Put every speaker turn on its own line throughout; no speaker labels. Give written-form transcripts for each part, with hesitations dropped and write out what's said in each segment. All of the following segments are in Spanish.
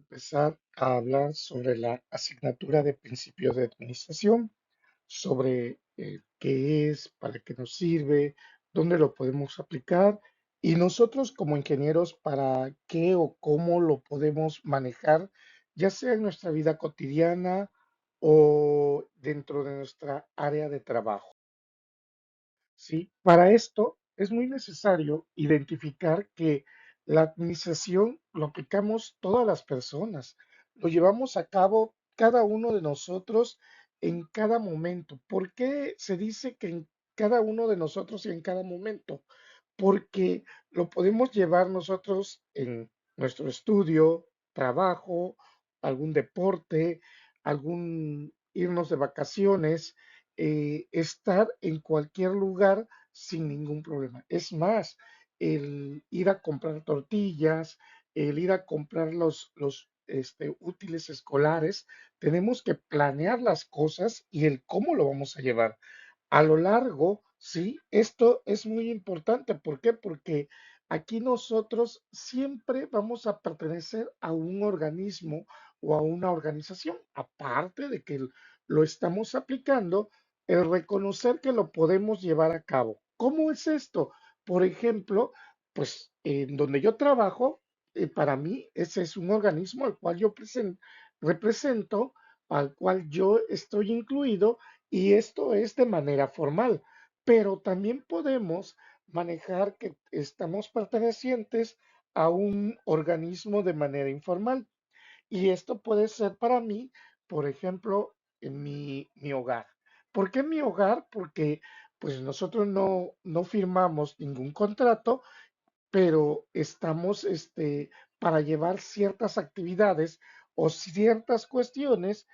empezar a hablar sobre la asignatura de principios de administración, sobre qué es, para qué nos sirve, dónde lo podemos aplicar y nosotros como ingenieros para qué o cómo lo podemos manejar, ya sea en nuestra vida cotidiana o dentro de nuestra área de trabajo. ¿Sí? Para esto es muy necesario identificar que la administración lo aplicamos todas las personas, lo llevamos a cabo cada uno de nosotros en cada momento. ¿Por qué se dice que en cada uno de nosotros y en cada momento? Porque lo podemos llevar nosotros en nuestro estudio, trabajo, algún deporte, algún irnos de vacaciones, estar en cualquier lugar sin ningún problema. Es más, el ir a comprar tortillas, el ir a comprar los útiles escolares, tenemos que planear las cosas y el cómo lo vamos a llevar. A lo largo, sí, esto es muy importante. ¿Por qué? Porque aquí nosotros siempre vamos a pertenecer a un organismo o a una organización, aparte de que lo estamos aplicando, el reconocer que lo podemos llevar a cabo. ¿Cómo es esto? Por ejemplo, pues en donde yo trabajo, para mí ese es un organismo al cual yo represento, al cual yo estoy incluido y esto es de manera formal, pero también podemos manejar que estamos pertenecientes a un organismo de manera informal. Y esto puede ser para mí, por ejemplo, en mi hogar. ¿Por qué mi hogar? Porque pues nosotros no firmamos ningún contrato, pero estamos para llevar ciertas actividades o ciertas cuestiones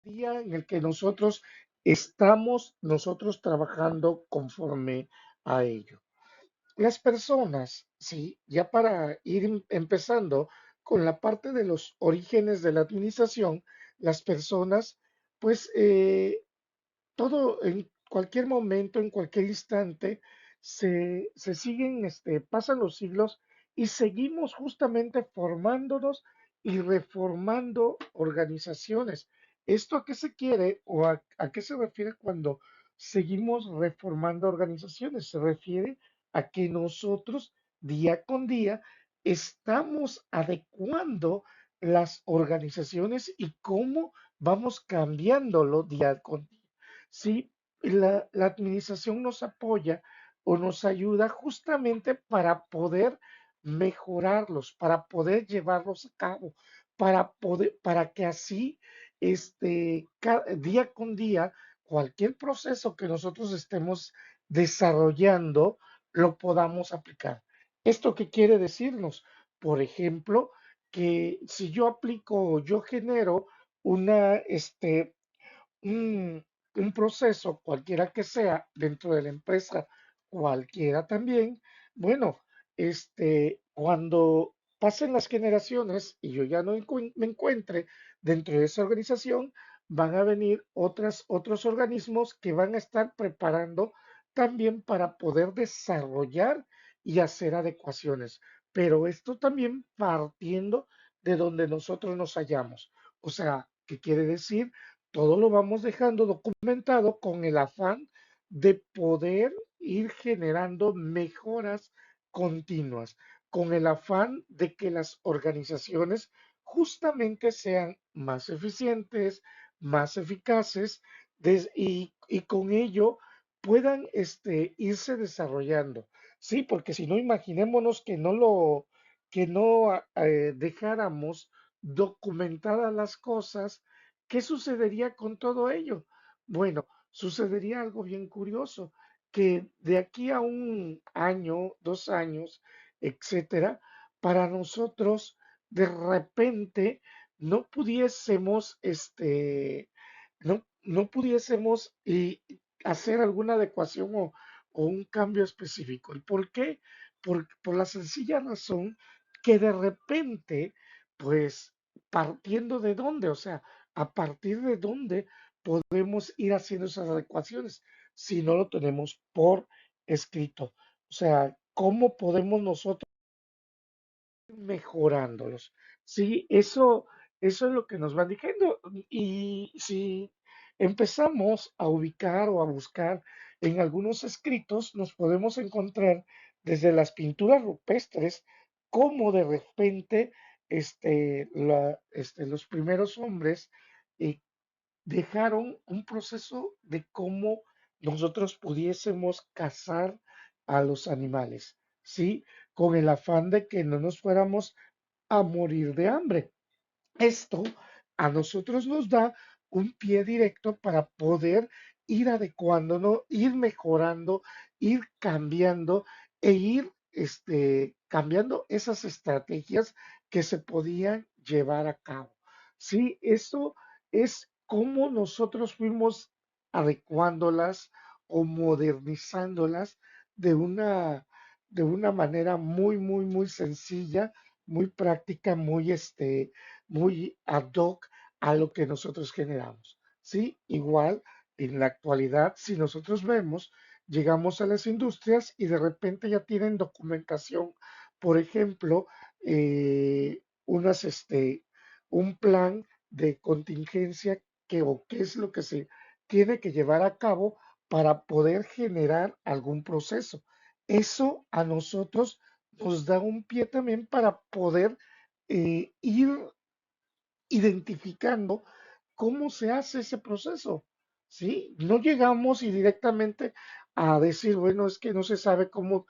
día en el que nosotros estamos nosotros trabajando conforme a ello. Las personas, sí, ya para ir empezando con la parte de los orígenes de la administración, las personas, pues todo en cualquier momento, en cualquier instante, se siguen, pasan los siglos y seguimos justamente formándonos y reformando organizaciones. ¿Esto a qué se quiere o a qué se refiere cuando seguimos reformando organizaciones? Se refiere a que nosotros día con día estamos adecuando las organizaciones y cómo vamos cambiándolo día con día. Sí, la administración nos apoya o nos ayuda justamente para poder mejorarlos, para poder llevarlos a cabo, para que así, día con día, cualquier proceso que nosotros estemos desarrollando, lo podamos aplicar. ¿Esto qué quiere decirnos? Por ejemplo, que si yo aplico, yo genero una, un, un proceso, cualquiera que sea, dentro de la empresa, cualquiera también, bueno, cuando pasen las generaciones y yo ya no me encuentre dentro de esa organización, van a venir otros organismos que van a estar preparando también para poder desarrollar y hacer adecuaciones. Pero esto también partiendo de donde nosotros nos hallamos. O sea, ¿qué quiere decir? Todo lo vamos dejando documentado con el afán de poder ir generando mejoras continuas, con el afán de que las organizaciones justamente sean más eficientes, más eficaces y con ello puedan irse desarrollando. Sí, porque si no, imaginémonos que no dejáramos documentadas las cosas. ¿Qué sucedería con todo ello? Bueno, sucedería algo bien curioso, que de aquí a un año, 2 años, etcétera, para nosotros de repente no pudiésemos, no pudiésemos hacer alguna adecuación o un cambio específico. ¿Y por qué? Por la sencilla razón que de repente, pues, partiendo de dónde, o sea, a partir de dónde podemos ir haciendo esas adecuaciones si no lo tenemos por escrito. O sea, ¿cómo podemos nosotros ir mejorándolos? Sí, eso es lo que nos van diciendo. Y si empezamos a ubicar o a buscar en algunos escritos, nos podemos encontrar desde las pinturas rupestres, cómo de repente los primeros hombres eh, dejaron un proceso de cómo nosotros pudiésemos cazar a los animales, ¿sí? Con el afán de que no nos fuéramos a morir de hambre. Esto a nosotros nos da un pie directo para poder ir adecuándonos, ir mejorando, ir cambiando e ir cambiando esas estrategias que se podían llevar a cabo. Sí, eso es como nosotros fuimos adecuándolas o modernizándolas de una, de una manera muy, muy, muy sencilla, muy práctica, muy ad hoc a lo que nosotros generamos. ¿Sí? Igual, en la actualidad, si nosotros vemos, llegamos a las industrias y de repente ya tienen documentación, por ejemplo, un plan de contingencia o qué es lo que se tiene que llevar a cabo para poder generar algún proceso. Eso a nosotros nos da un pie también para poder ir identificando cómo se hace ese proceso, ¿sí? No llegamos y directamente a decir, bueno, es que no se sabe cómo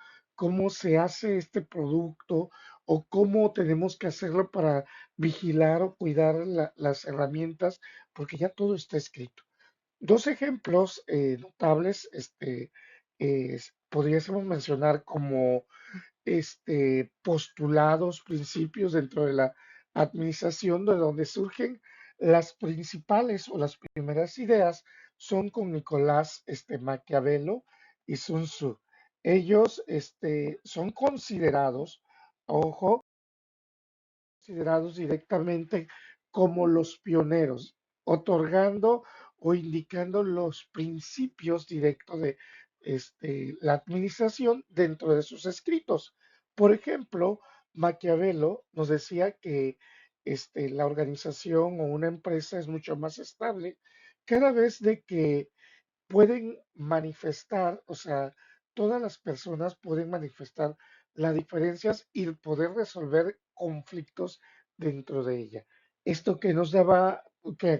se hace este producto o cómo tenemos que hacerlo para vigilar o cuidar las herramientas, porque ya todo está escrito. Dos ejemplos notables, podríamos mencionar como postulados, principios dentro de la administración, de donde surgen las principales o las primeras ideas, son con Nicolás Maquiavelo y Sun Tzu. Ellos son considerados, ojo, considerados directamente como los pioneros, otorgando o indicando los principios directos de la administración dentro de sus escritos. Por ejemplo, Maquiavelo nos decía que la organización o una empresa es mucho más estable cada vez de que pueden manifestar, o sea, todas las personas pueden manifestar las diferencias y poder resolver conflictos dentro de ella. Esto que nos daba,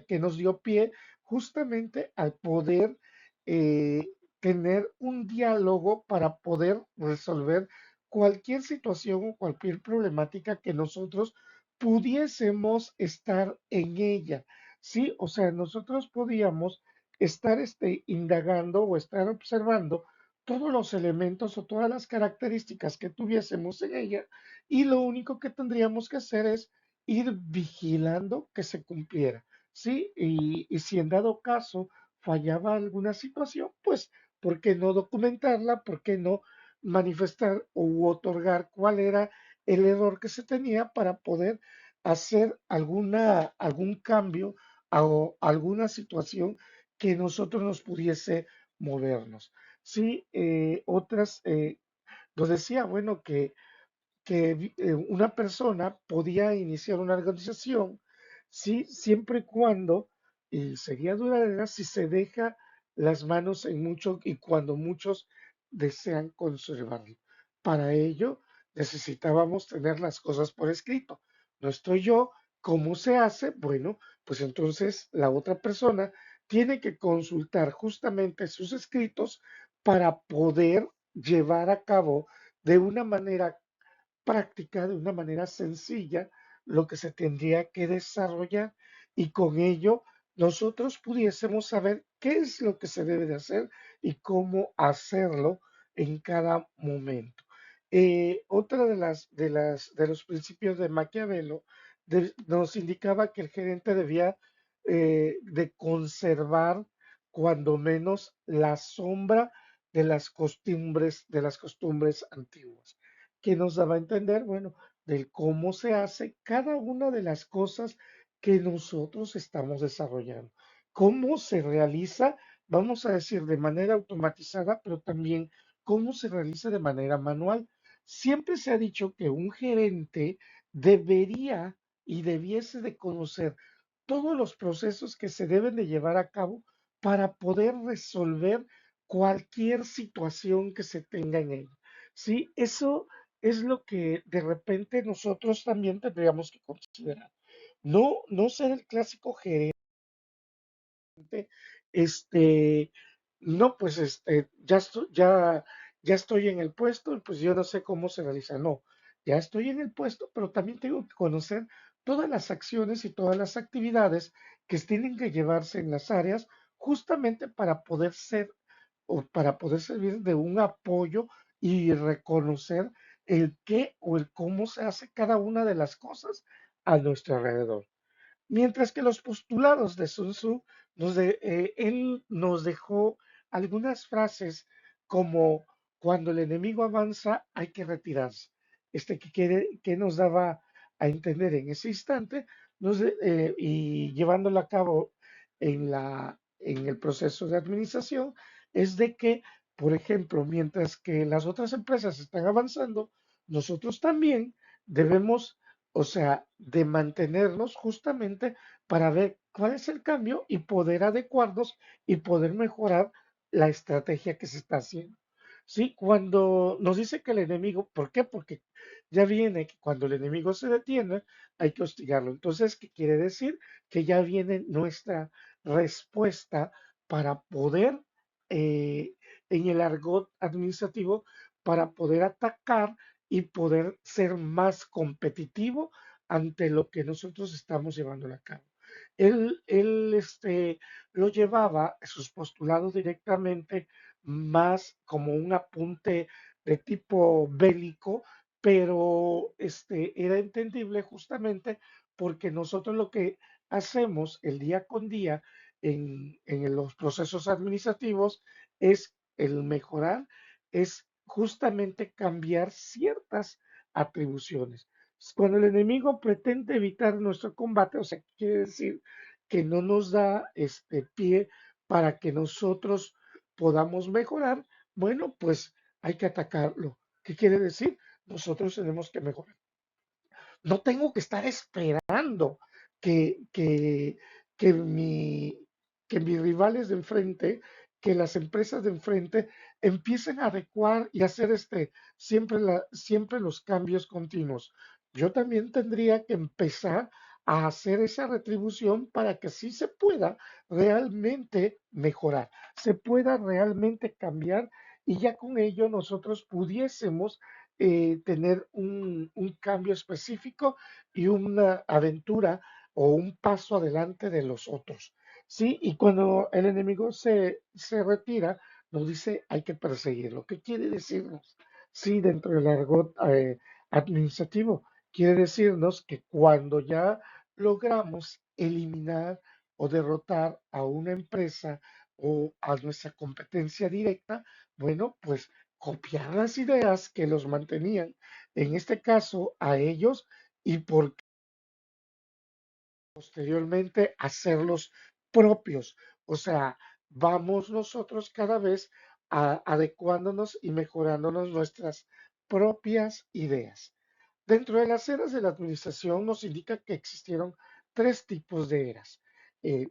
que nos dio pie justamente al poder eh, tener un diálogo para poder resolver cualquier situación o cualquier problemática que nosotros pudiésemos estar en ella. Sí, o sea, nosotros podíamos estar indagando o estar observando todos los elementos o todas las características que tuviésemos en ella y lo único que tendríamos que hacer es ir vigilando que se cumpliera, ¿sí? Y si en dado caso fallaba alguna situación, pues, ¿por qué no documentarla? ¿Por qué no manifestar u otorgar cuál era el error que se tenía para poder hacer algún cambio o alguna situación que nosotros nos pudiese movernos? Sí, otras nos decía, bueno, que una persona podía iniciar una organización, sí, siempre y cuando, y sería duradera si se deja las manos en mucho y cuando muchos desean conservarlo. Para ello necesitábamos tener las cosas por escrito. No estoy yo, ¿cómo se hace? Bueno, pues entonces la otra persona tiene que consultar justamente sus escritos para poder llevar a cabo de una manera práctica, de una manera sencilla, lo que se tendría que desarrollar y con ello nosotros pudiésemos saber qué es lo que se debe de hacer y cómo hacerlo en cada momento. Otra de los principios de Maquiavelo nos indicaba que el gerente debía de conservar cuando menos la sombra de las costumbres antiguas, que nos daba a entender, bueno, del cómo se hace cada una de las cosas que nosotros estamos desarrollando. Cómo se realiza, vamos a decir, de manera automatizada, pero también cómo se realiza de manera manual. Siempre se ha dicho que un gerente debería y debiese de conocer todos los procesos que se deben de llevar a cabo para poder resolver cualquier situación que se tenga en él. Sí, eso es lo que de repente nosotros también tendríamos que considerar. No ser el clásico gerente, este, no, pues ya estoy en el puesto y pues yo no sé cómo se realiza. No, ya estoy en el puesto, pero también tengo que conocer todas las acciones y todas las actividades que tienen que llevarse en las áreas justamente para poder ser o para poder servir de un apoyo y reconocer el qué o el cómo se hace cada una de las cosas a nuestro alrededor. Mientras que los postulados de Sun Tzu, él nos dejó algunas frases como cuando el enemigo avanza hay que retirarse. Que nos daba a entender en ese instante y llevándolo a cabo en el proceso de administración, es de que, por ejemplo, mientras que las otras empresas están avanzando, nosotros también debemos, o sea, de mantenernos justamente para ver cuál es el cambio y poder adecuarnos y poder mejorar la estrategia que se está haciendo. Sí, cuando nos dice que el enemigo, ¿por qué? Porque ya viene que cuando el enemigo se detiene, hay que hostigarlo. Entonces, ¿qué quiere decir? Que ya viene nuestra respuesta para poder, en el argot administrativo, para poder atacar y poder ser más competitivo ante lo que nosotros estamos llevando a cabo. Él lo llevaba, sus postulados directamente, más como un apunte de tipo bélico, pero era entendible justamente porque nosotros lo que hacemos el día con día en los procesos administrativos es el mejorar, es justamente cambiar ciertas atribuciones. Cuando el enemigo pretende evitar nuestro combate, o sea, quiere decir que no nos da este pie para que nosotros podamos mejorar, bueno, pues hay que atacarlo. ¿Qué quiere decir? Nosotros tenemos que mejorar. No tengo que estar esperando que, que, que, mi, que mis rivales de enfrente, que las empresas de enfrente empiecen a adecuar y hacer siempre los cambios continuos. Yo también tendría que empezar a hacer esa retribución para que sí se pueda realmente mejorar, se pueda realmente cambiar y ya con ello nosotros pudiésemos tener un cambio específico y una aventura o un paso adelante de los otros. ¿Sí? Y cuando el enemigo se retira, nos dice hay que perseguirlo. ¿Qué quiere decirnos? Sí, dentro del argot administrativo, quiere decirnos que cuando ya logramos eliminar o derrotar a una empresa o a nuestra competencia directa, bueno, pues copiar las ideas que los mantenían, en este caso a ellos, y posteriormente hacerlos propios. O sea, vamos nosotros cada vez adecuándonos y mejorándonos nuestras propias ideas. Dentro de las eras de la administración nos indica que existieron tres tipos de eras.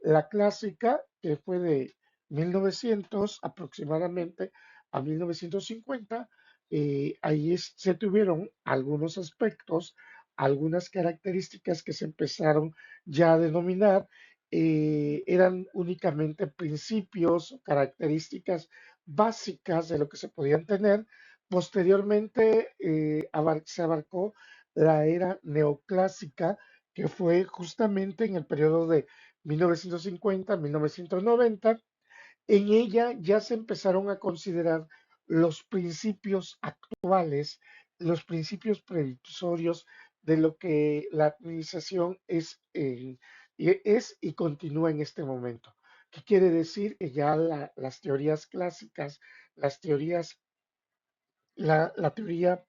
La clásica, que fue de 1900 aproximadamente a 1950, se tuvieron algunos aspectos, algunas características que se empezaron ya a denominar, eran únicamente principios o características básicas de lo que se podían tener. Posteriormente se abarcó la era neoclásica, que fue justamente en el periodo de 1950 a 1990. En ella ya se empezaron a considerar los principios actuales, los principios previsorios de lo que la administración es y continúa en este momento. ¿Qué quiere decir? Que ya las teorías clásicas, las teorías, la teoría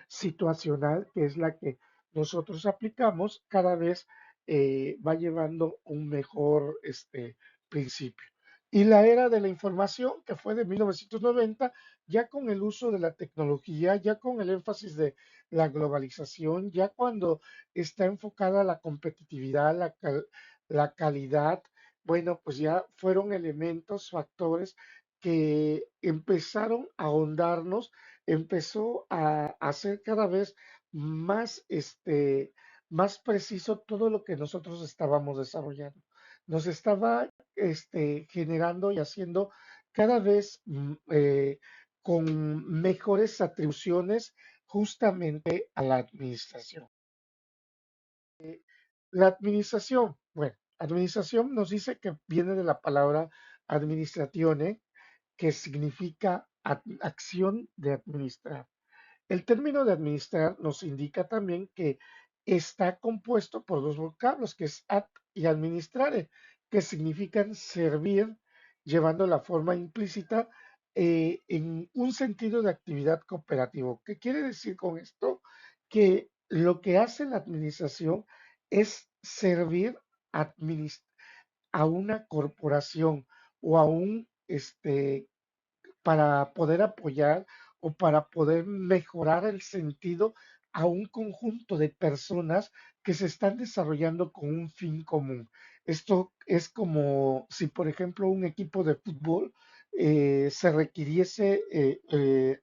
situacional, que es la que nosotros aplicamos, cada vez va llevando un mejor principio. y la era de la información, que fue de 1990, ya con el uso de la tecnología, ya con el énfasis de la globalización, ya cuando está enfocada la competitividad, la calidad, bueno, pues ya fueron elementos, factores que empezaron a ahondarnos, empezó a hacer cada vez más, más preciso todo lo que nosotros estábamos desarrollando. Nos estaba generando y haciendo cada vez con mejores atribuciones justamente a la administración. La administración, bueno, administración nos dice que viene de la palabra administratione, que significa acción de administrar. El término de administrar nos indica también que está compuesto por dos vocablos, que es ad y administrare, que significan servir, llevando la forma implícita en un sentido de actividad cooperativo. ¿Qué quiere decir con esto? Que lo que hace la administración es servir a una corporación o a un para poder apoyar o para poder mejorar el sentido a un conjunto de personas que se están desarrollando con un fin común. Esto es como si, por ejemplo, un equipo de fútbol se requiriese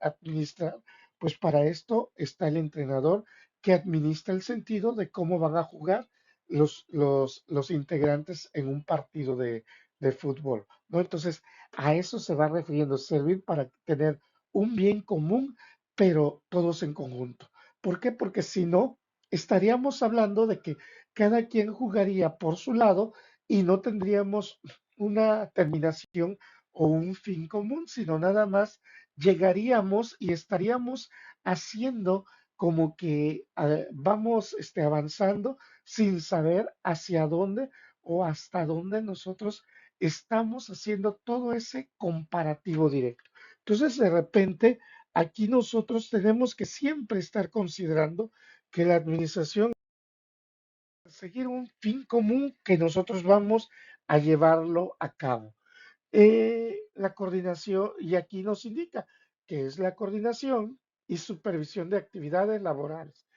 administrar, pues para esto está el entrenador que administra el sentido de cómo van a jugar los integrantes en un partido de fútbol, ¿no? Entonces, a eso se va refiriendo, servir para tener un bien común, pero todos en conjunto. ¿Por qué? Porque si no, estaríamos hablando de que cada quien jugaría por su lado y no tendríamos una terminación o un fin común, sino nada más llegaríamos y estaríamos haciendo como que vamos avanzando sin saber hacia dónde o hasta dónde nosotros estamos haciendo todo ese comparativo directo. Entonces, de repente, aquí nosotros tenemos que siempre estar considerando que la administración es seguir un fin común que nosotros vamos a llevarlo a cabo. La coordinación, y aquí nos indica que es la coordinación y supervisión de actividades laborales.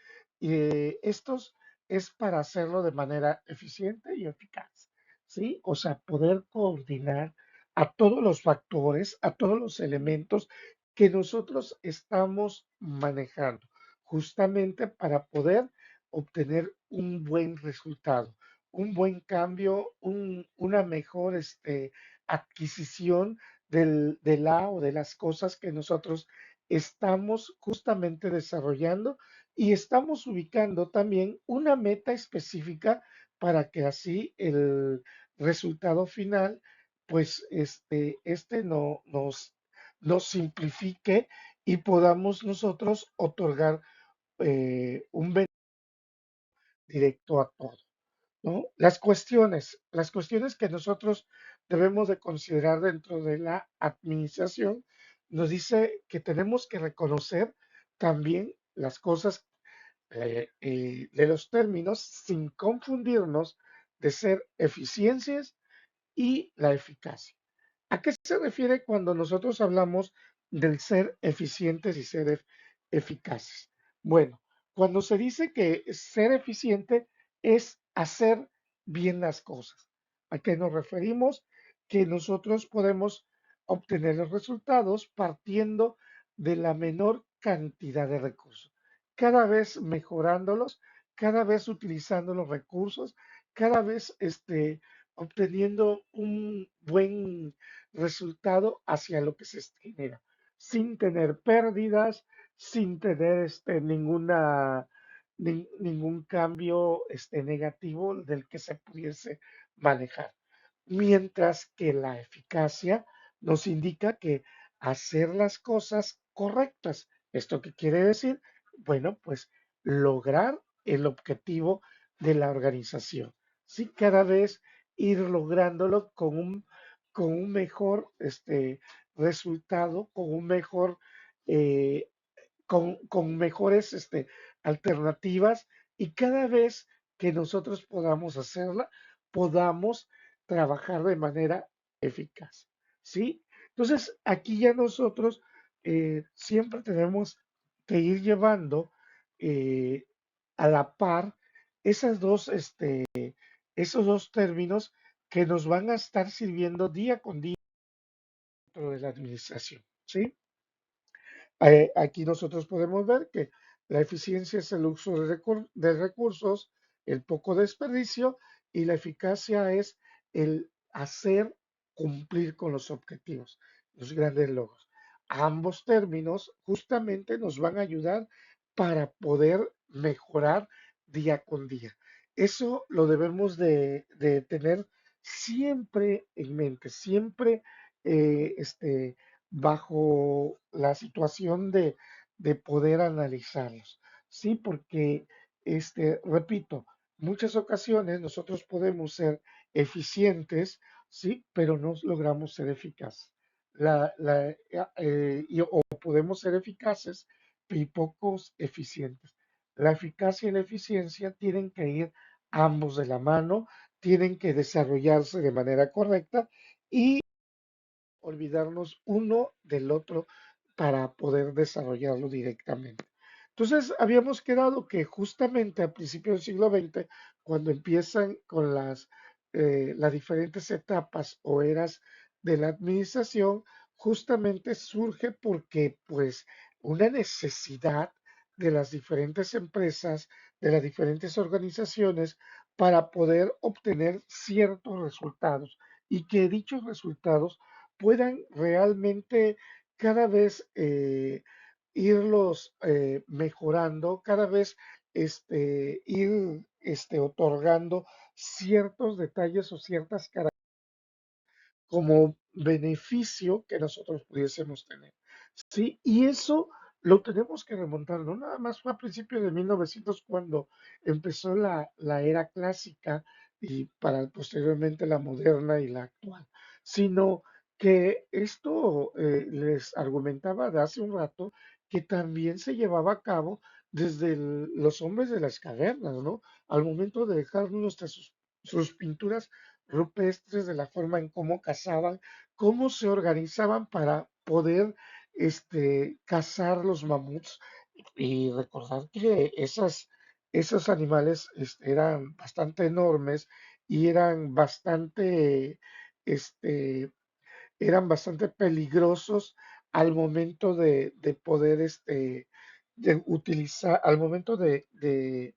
Estos es para hacerlo de manera eficiente y eficaz, ¿sí? O sea, poder coordinar a todos los factores, a todos los elementos que nosotros estamos manejando, justamente para poder obtener un buen resultado, un buen cambio, una mejor adquisición de la o de las cosas que nosotros estamos justamente desarrollando y estamos ubicando también una meta específica para que así el resultado final, pues no, nos simplifique y podamos nosotros otorgar un beneficio directo a todo, ¿no? Las cuestiones que nosotros debemos de considerar dentro de la administración, nos dice que tenemos que reconocer también las cosas de los términos sin confundirnos de ser eficiencias y la eficacia. ¿A qué se refiere cuando nosotros hablamos del ser eficientes y ser eficaces? Bueno, cuando se dice que ser eficiente es hacer bien las cosas. ¿A qué nos referimos? Que nosotros podemos obtener los resultados partiendo de la menor cantidad de recursos, cada vez mejorándolos, cada vez utilizando los recursos, cada vez obteniendo un buen resultado hacia lo que se genera, sin tener pérdidas, sin tener ningún cambio negativo del que se pudiese manejar. Mientras que la eficacia nos indica que hacer las cosas correctas. ¿Esto qué quiere decir? Bueno, pues lograr el objetivo de la organización. Sí, cada vez ir lográndolo con un mejor resultado, eh, con mejores alternativas y cada vez que nosotros podamos hacerla, podamos trabajar de manera eficaz, ¿sí? Entonces, aquí ya nosotros siempre tenemos que ir llevando eh, a la par esas dos, esos dos términos que nos van a estar sirviendo día con día dentro de la administración, ¿sí? Aquí nosotros podemos ver que la eficiencia es el uso de recursos, el poco desperdicio y la eficacia es el hacer cumplir con los objetivos, los grandes logros. Ambos términos justamente nos van a ayudar para poder mejorar día con día. Eso lo debemos de tener siempre en mente, siempre bajo la situación de poder analizarlos. Sí, porque, repito, muchas ocasiones nosotros podemos ser eficientes, sí, pero no logramos ser eficaces. O podemos ser eficaces y pocos eficientes. La eficacia y la eficiencia tienen que ir ambos de la mano, tienen que desarrollarse de manera correcta y olvidarnos uno del otro para poder desarrollarlo directamente. Entonces, habíamos quedado que justamente a principios del siglo XX, cuando empiezan con las diferentes etapas o eras de la administración, justamente surge porque, pues, una necesidad de las diferentes empresas, de las diferentes organizaciones, para poder obtener ciertos resultados y que dichos resultados puedan realmente cada vez irlos mejorando, cada vez ir otorgando ciertos detalles o ciertas características como beneficio que nosotros pudiésemos tener. Sí, y eso lo tenemos que remontar, no nada más fue a principios de 1900 cuando empezó la era clásica y para posteriormente la moderna y la actual, sino que esto les argumentaba de hace un rato que también se llevaba a cabo desde los hombres de las cavernas, ¿no? Al momento de dejar sus pinturas rupestres de la forma en cómo cazaban, cómo se organizaban para poder cazar los mamuts y recordar que esos animales eran bastante enormes y este, eran bastante peligrosos al momento de poder de utilizar, al momento de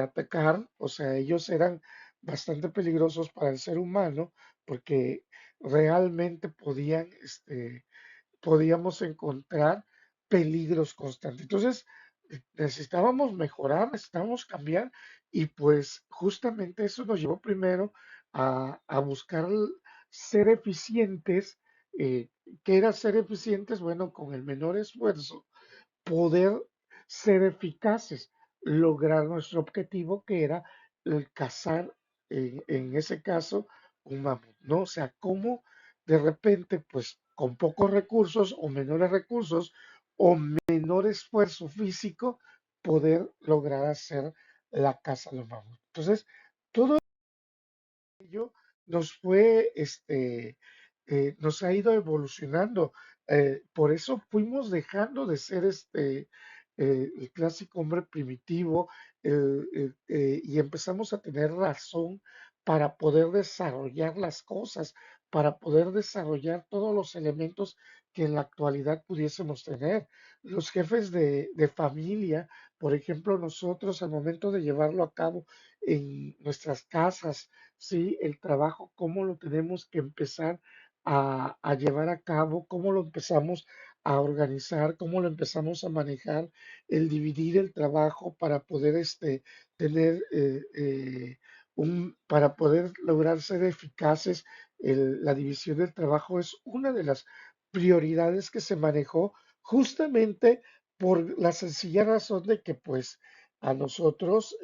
atacar, o sea, ellos eran bastante peligrosos para el ser humano porque realmente podíamos encontrar peligros constantes. Entonces, necesitábamos mejorar, necesitábamos cambiar y pues justamente eso nos llevó primero a buscar ser eficientes. Eh, ¿Qué era ser eficientes? Bueno, con el menor esfuerzo poder ser eficaces, lograr nuestro objetivo que era el cazar, en ese caso, un mamut, ¿no? O sea, cómo de repente, pues con pocos recursos o menores recursos o menor esfuerzo físico, poder lograr hacer la caza a los mamuts. Entonces, todo ello nos fue, nos ha ido evolucionando. Por eso fuimos dejando de ser el clásico hombre primitivo y empezamos a tener razón para poder desarrollar las cosas, para poder desarrollar todos los elementos que en la actualidad pudiésemos tener. Los jefes de familia, por ejemplo, nosotros al momento de llevarlo a cabo en nuestras casas, sí, el trabajo, cómo lo tenemos que empezar a llevar a cabo, cómo lo empezamos a organizar, cómo lo empezamos a manejar, el dividir el trabajo para poder tener para poder lograr ser eficaces. La división del trabajo es una de las prioridades que se manejó justamente por la sencilla razón de que pues a nosotros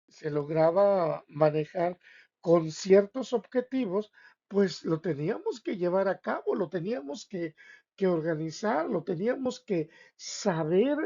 se lograba manejar con ciertos objetivos, pues lo teníamos que llevar a cabo, lo teníamos que organizar, lo teníamos que saber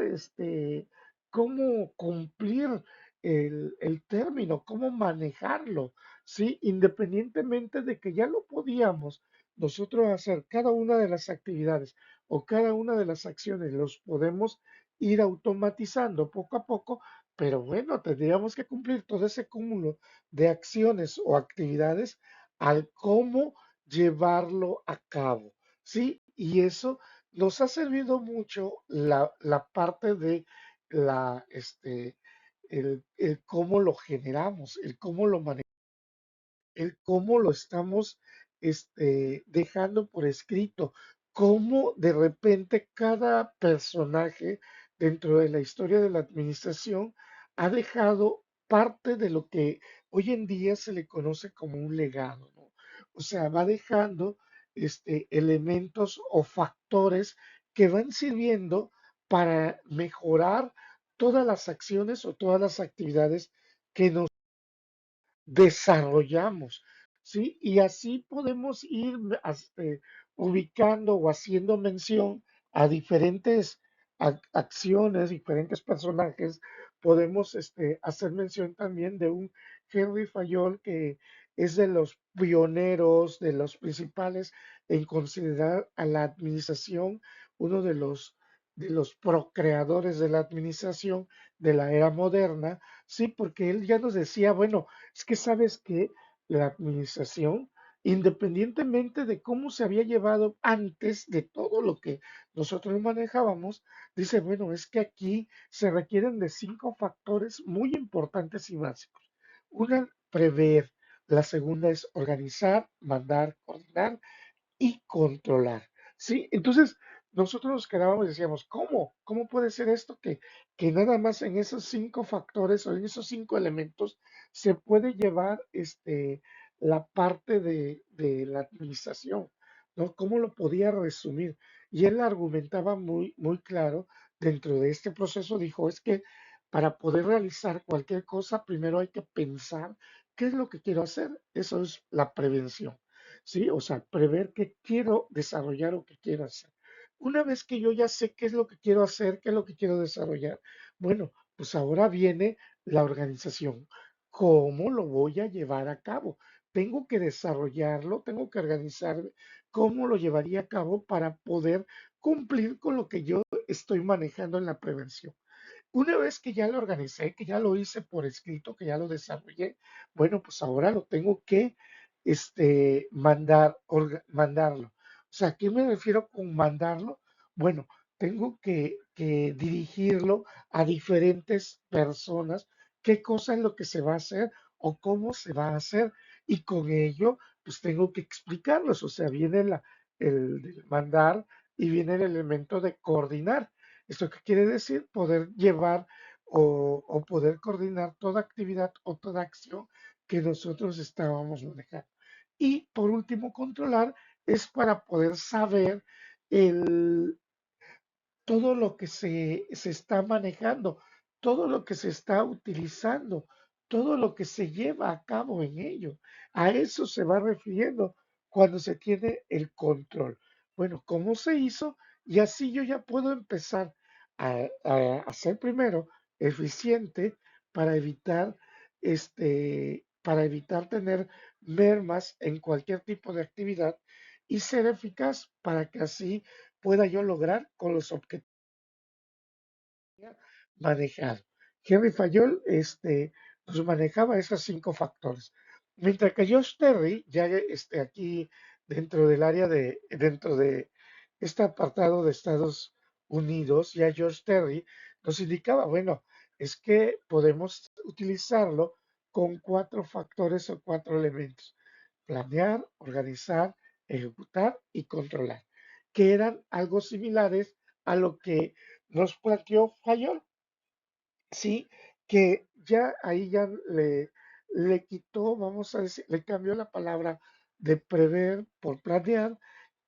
cómo cumplir el término, cómo manejarlo, ¿sí? Independientemente de que ya lo podíamos nosotros hacer cada una de las actividades o cada una de las acciones, los podemos ir automatizando poco a poco, pero bueno, tendríamos que cumplir todo ese cúmulo de acciones o actividades al cómo llevarlo a cabo, ¿sí? Y eso nos ha servido mucho la parte de el cómo lo generamos, el cómo lo manejamos, el cómo lo estamos dejando por escrito, cómo de repente cada personaje dentro de la historia de la administración ha dejado parte de lo que hoy en día se le conoce como un legado, ¿no? O sea, va dejando elementos o factores que van sirviendo para mejorar todas las acciones o todas las actividades que nos desarrollamos, ¿sí? Y así podemos ir ubicando o haciendo mención a diferentes acciones, diferentes personajes. Podemos hacer mención también de un Henry Fayol que es de los pioneros, de los principales en considerar a la administración, uno de los procreadores de la administración de la era moderna, sí, porque él ya nos decía, bueno, es que sabes que la administración, independientemente de cómo se había llevado antes de todo lo que nosotros manejábamos, dice, bueno, es que aquí se requieren de cinco factores muy importantes y básicos. Una, prever. La segunda es organizar, mandar, coordinar y controlar, ¿sí? Entonces, nosotros nos quedábamos y decíamos, ¿cómo? ¿Cómo puede ser esto que nada más en esos cinco factores o en esos cinco elementos se puede llevar la parte de la administración, ¿no? ¿Cómo lo podía resumir? Y él argumentaba muy, muy claro dentro de este proceso, dijo, es que para poder realizar cualquier cosa, primero hay que pensar qué es lo que quiero hacer. Eso es la prevención. ¿Sí? O sea, prever qué quiero desarrollar o qué quiero hacer. Una vez que yo ya sé qué es lo que quiero hacer, qué es lo que quiero desarrollar, bueno, pues ahora viene la organización. ¿Cómo lo voy a llevar a cabo? Tengo que desarrollarlo, tengo que organizar cómo lo llevaría a cabo para poder cumplir con lo que yo estoy manejando en la prevención. Una vez que ya lo organicé, que ya lo hice por escrito, que ya lo desarrollé, bueno, pues ahora lo tengo que mandarlo. O sea, ¿a qué me refiero con mandarlo? Bueno, tengo que dirigirlo a diferentes personas, qué cosa es lo que se va a hacer o cómo se va a hacer. Y con ello, pues tengo que explicarlos. O sea, viene el mandar y viene el elemento de coordinar. ¿Esto qué quiere decir? Poder llevar o poder coordinar toda actividad o toda acción que nosotros estábamos manejando. Y por último, controlar es para poder saber el, todo lo que se está manejando, todo lo que se está utilizando, todo lo que se lleva a cabo en ello. A eso se va refiriendo cuando se tiene el control. Bueno, ¿cómo se hizo? Y así yo ya puedo empezar a ser primero eficiente para evitar para evitar tener mermas en cualquier tipo de actividad y ser eficaz para que así pueda yo lograr con los objetivos manejado. Henry Fayol pues manejaba esos cinco factores. Mientras que Josh Terry, ya aquí dentro de este apartado de Estados Unidos, ya George Terry nos indicaba, bueno, es que podemos utilizarlo con cuatro factores o cuatro elementos: planear, organizar, ejecutar y controlar, que eran algo similares a lo que nos planteó Fayol. Sí, que ya ahí ya le quitó, vamos a decir, le cambió la palabra de prever por planear,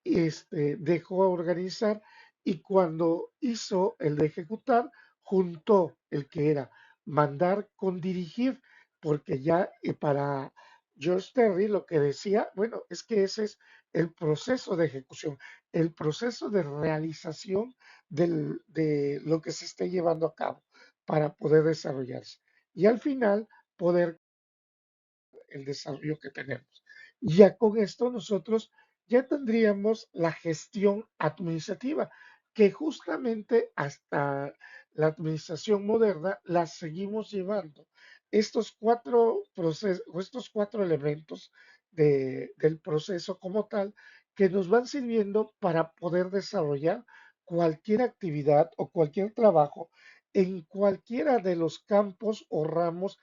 dejó a organizar y cuando hizo el de ejecutar, juntó el que era mandar con dirigir, porque ya para George Terry lo que decía, bueno, es que ese es el proceso de ejecución, el proceso de realización de lo que se esté llevando a cabo para poder desarrollarse. Y al final poder el desarrollo que tenemos. Ya con esto nosotros ya tendríamos la gestión administrativa, que justamente hasta la administración moderna la seguimos llevando. Estos cuatro procesos, estos cuatro elementos del proceso como tal, que nos van sirviendo para poder desarrollar cualquier actividad o cualquier trabajo en cualquiera de los campos o ramos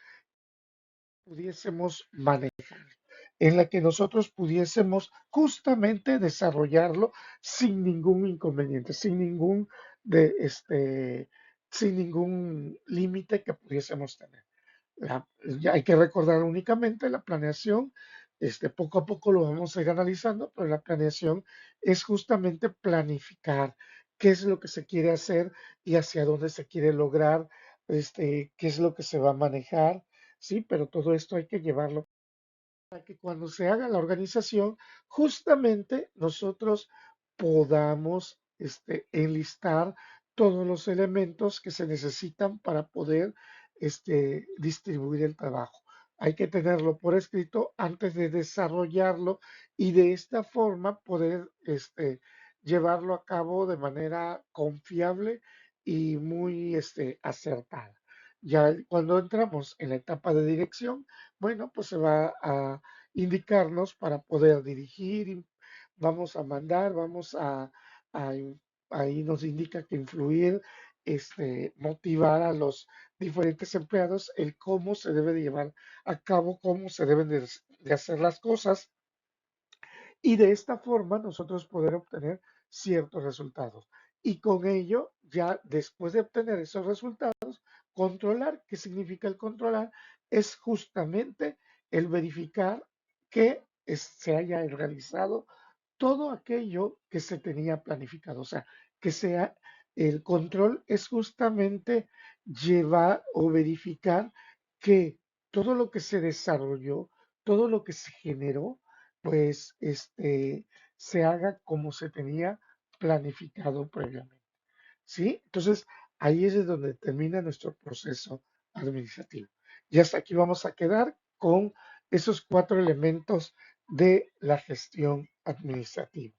pudiésemos manejar, en la que nosotros pudiésemos justamente desarrollarlo sin ningún inconveniente, sin ningún límite que pudiésemos tener. Ya hay que recordar únicamente la planeación, poco a poco lo vamos a ir analizando, pero la planeación es justamente planificar qué es lo que se quiere hacer y hacia dónde se quiere lograr, qué es lo que se va a manejar, sí, pero todo esto hay que llevarlo para que cuando se haga la organización, justamente nosotros podamos enlistar todos los elementos que se necesitan para poder distribuir el trabajo. Hay que tenerlo por escrito antes de desarrollarlo y de esta forma poder llevarlo a cabo de manera confiable y muy acertada. Ya cuando entramos en la etapa de dirección, bueno, pues se va a indicarnos para poder dirigir, vamos a mandar, a ahí nos indica que influir, motivar a los diferentes empleados el cómo se debe de llevar a cabo, cómo se deben de hacer las cosas y de esta forma nosotros poder obtener ciertos resultados. Y con ello, ya después de obtener esos resultados, controlar. ¿Qué significa el controlar? Es justamente el verificar que se haya realizado todo aquello que se tenía planificado. O sea, que sea el control es justamente llevar o verificar que todo lo que se desarrolló, todo lo que se generó, pues se haga como se tenía planificado previamente. ¿Sí? Entonces, ahí es donde termina nuestro proceso administrativo. Y hasta aquí vamos a quedar con esos cuatro elementos de la gestión administrativa.